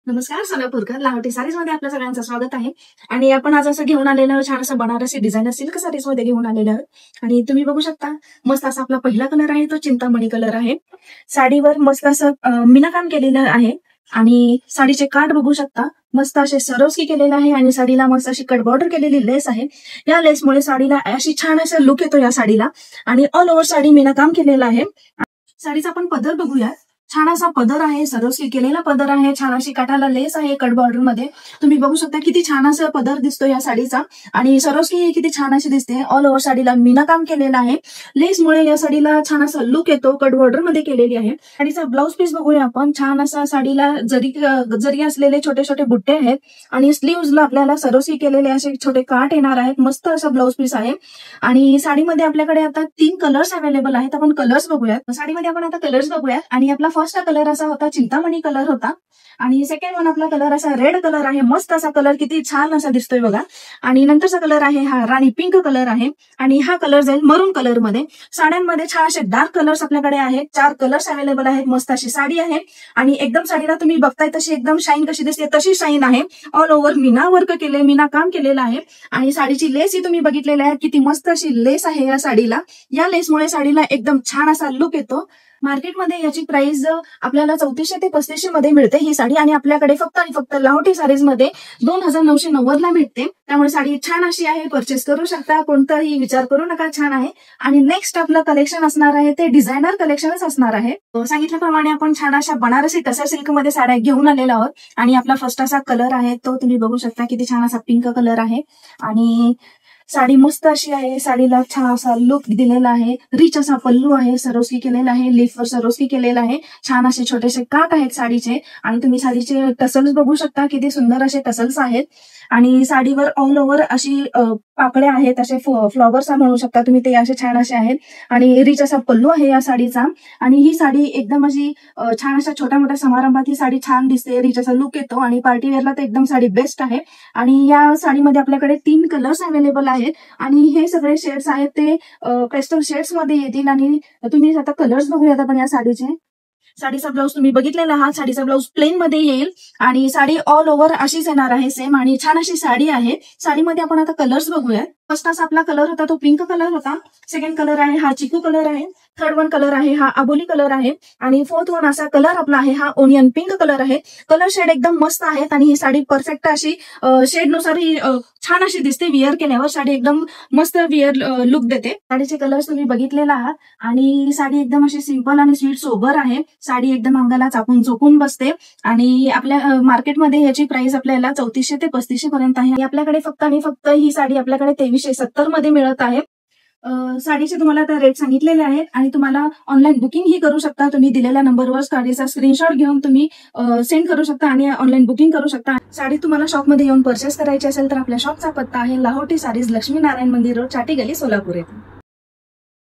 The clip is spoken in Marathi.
नमस्कार सोलापूरकर लाहोटी सारीज मध्ये आपल्या सगळ्यांचं स्वागत आहे. आणि आपण आज असं घेऊन आलेलं आहोत, छान असं बनारसी डिझायनर सिल्क सारीज मध्ये घेऊन आलेलं आहोत. आणि तुम्ही बघू शकता मस्त असा आपला पहिला कलर आहे तो चिंतामणी कलर आहे. साडीवर मस्त असं मीनाकाम केलेलं आहे आणि साडीचे काठ बघू शकता मस्त असे सरोस्की केलेलं आहे आणि साडीला मस्त अशी कट बॉर्डर केलेली लेस आहे. या लेसमुळे साडीला अशी छान असं लुक येतो या साडीला आणि ऑल ओव्हर साडी मीनाकाम केलेलं आहे. साडीचा आपण पदर बघूया. छान असा पदर आहे, सरोस्की केलेला पदर आहे, छान अशी काठाला लेस आहे कट बॉर्डर मध्ये. तुम्ही बघू शकता किती छान असं पदर दिसतो या साडीचा आणि सरोस्की किती छान अशी दिसते. ऑल ओव्हर साडीला मीनाकाम केलेलं आहे. लेसमुळे या साडीला छान असा लुक येतो, कट बॉर्डर मध्ये केलेली आहे. साडीचा ब्लाऊज पीस बघूया आपण. छान असा साडीला जरी असलेले छोटे छोटे बुट्टे आहेत आणि स्लीव्हजला आपल्याला सरोस्की केलेले असे छोटे काठ येणार आहेत. मस्त असा ब्लाऊज पीस आहे आणि साडीमध्ये आपल्याकडे आता 3 कलर्स अवेलेबल आहेत. आपण कलर्स बघूयात. साडीमध्ये आपण आता कलर्स बघूयात आणि आपला फर्स्ट कलर असा होता चिंतामणी कलर होता आणि सेकंड वन आपला कलर असा रेड कलर आहे. मस्त असा कलर किती छान असा दिसतोय बघा. आणि नंतरचा कलर आहे हा राणी पिंक कलर आहे आणि हा कलर जाईल मरून कलर मध्ये. साड्यांमध्ये छान असे डार्क कलर्स आपल्याकडे आहेत. 4 कलर्स अवेलेबल आहेत. मस्त अशी साडी आहे आणि एकदम साडीला तुम्ही बघताय तशी एकदम शाईन कशी दिसते तशी शाईन आहे. ऑल ओव्हर मीना वर्क केले, मीना काम केलेलं आहे आणि साडीची लेस ही तुम्ही बघितलेली आहे. किती मस्त अशी लेस आहे या साडीला. या लेसमुळे साडीला एकदम छान असा लुक येतो. मार्केटमध्ये याची प्राइस आपल्याला 3400 ते 3500 मध्ये मिळते ही साडी आणि आपल्याकडे फक्त आणि फक्त लाहोटी साडीज मध्ये 2990 ला मिळते. त्यामुळे साडी छान अशी आहे, परचेस करू शकता, कोणताही विचार करू नका, छान आहे. आणि नेक्स्ट आपलं कलेक्शन असणार आहे ते डिझायनर कलेक्शनच असणार आहे. सांगितल्याप्रमाणे आपण छान अशा बनारसी टसर सिल्क मध्ये साड्या घेऊन आलेलो आहोत आणि आपला फर्स्ट असा कलर आहे तो तुम्ही बघू शकता किती छान असा पिंक कलर आहे आणि साडी मस्त अशी आहे. साडीला छान असा लुक दिलेला आहे. रिच असा पल्लू आहे, सरोस्की केलेला आहे, लीफवर सरोस्की केलेला आहे. छान असे छोटेसे काठ आहेत साडीचे आणि तुम्ही साडीचे टसल्स बघू शकता किती सुंदर असे टसल्स आहेत आणि साडीवर ऑल ओव्हर अशी पाकळ्या आहेत, असे फ्लॉवर्स म्हणू शकता तुम्ही, ते असे छान असे आहेत आणि रिच असा पल्लू आहे या साडीचा. आणि ही साडी एकदम अशी छान अशा छोट्या मोठ्या समारंभात ही साडी छान दिसते, रिच असा लुक येतो आणि पार्टी वेअरला तर एकदम साडी बेस्ट आहे. आणि या साडीमध्ये आपल्याकडे 3 कलर्स अवेलेबल आहेत आणि हे सगळे शेड्स आहेत ते पेस्टल शेड्स मध्ये येतील. आणि तुम्ही आता कलर्स बघूयात आपण या साडीचे. साडीचा ब्लाऊज तुम्ही बघितलेला हा साडीचा ब्लाऊज प्लेन मध्ये येईल आणि साडी ऑल ओव्हर अशीच येणार आहे सेम आणि छान अशी साडी आहे. साडीमध्ये आपण आता कलर्स बघूया. फर्स्ट असा आपला कलर होता तो पिंक कलर होता. सेकंड कलर आहे हा चिकू कलर आहे. थर्ड वन कलर आहे हा आबोली कलर आहे आणि फोर्थ वन असा कलर आपला आहे हा ओनियन पिंक कलर आहे. कलर शेड एकदम मस्त आहेत आणि ही साडी परफेक्ट अशी शेड नुसार ही छान अशी दिसते. विअर केल्यावर साडी एकदम मस्त विअर लुक देते. साडीचे कलर्स तुम्ही बघितलेला आहात आणि साडी एकदम अशी सिंपल आणि स्वीट सोबर आहे. साडी एकदम अंगाला चापून चोपून बसते आणि आपल्या मार्केटमध्ये याची प्राइस आपल्याला 3400 ते 3500 पर्यंत आहे. आपल्याकडे फक्त आणि फक्त ही साडी आपल्याकडे 2370 मध्ये मिळत आहे. साडीचे तुम्हाला आता रेट सांगितलेले आहेत आणि तुम्हाला ऑनलाईन बुकिंग ही करू शकता. तुम्ही दिलेल्या नंबरवर साडीचा स्क्रीनशॉट घेऊन तुम्ही सेंड करू शकता आणि ऑनलाईन बुकिंग करू शकता. साडी तुम्हाला शॉपमध्ये येऊन परचेस करायची असेल तर आपल्या शॉपचा पत्ता आहे लाहोटी साडीज, लक्ष्मीनारायण मंदिर रोड, चाटी गली, सोलापूर येथे.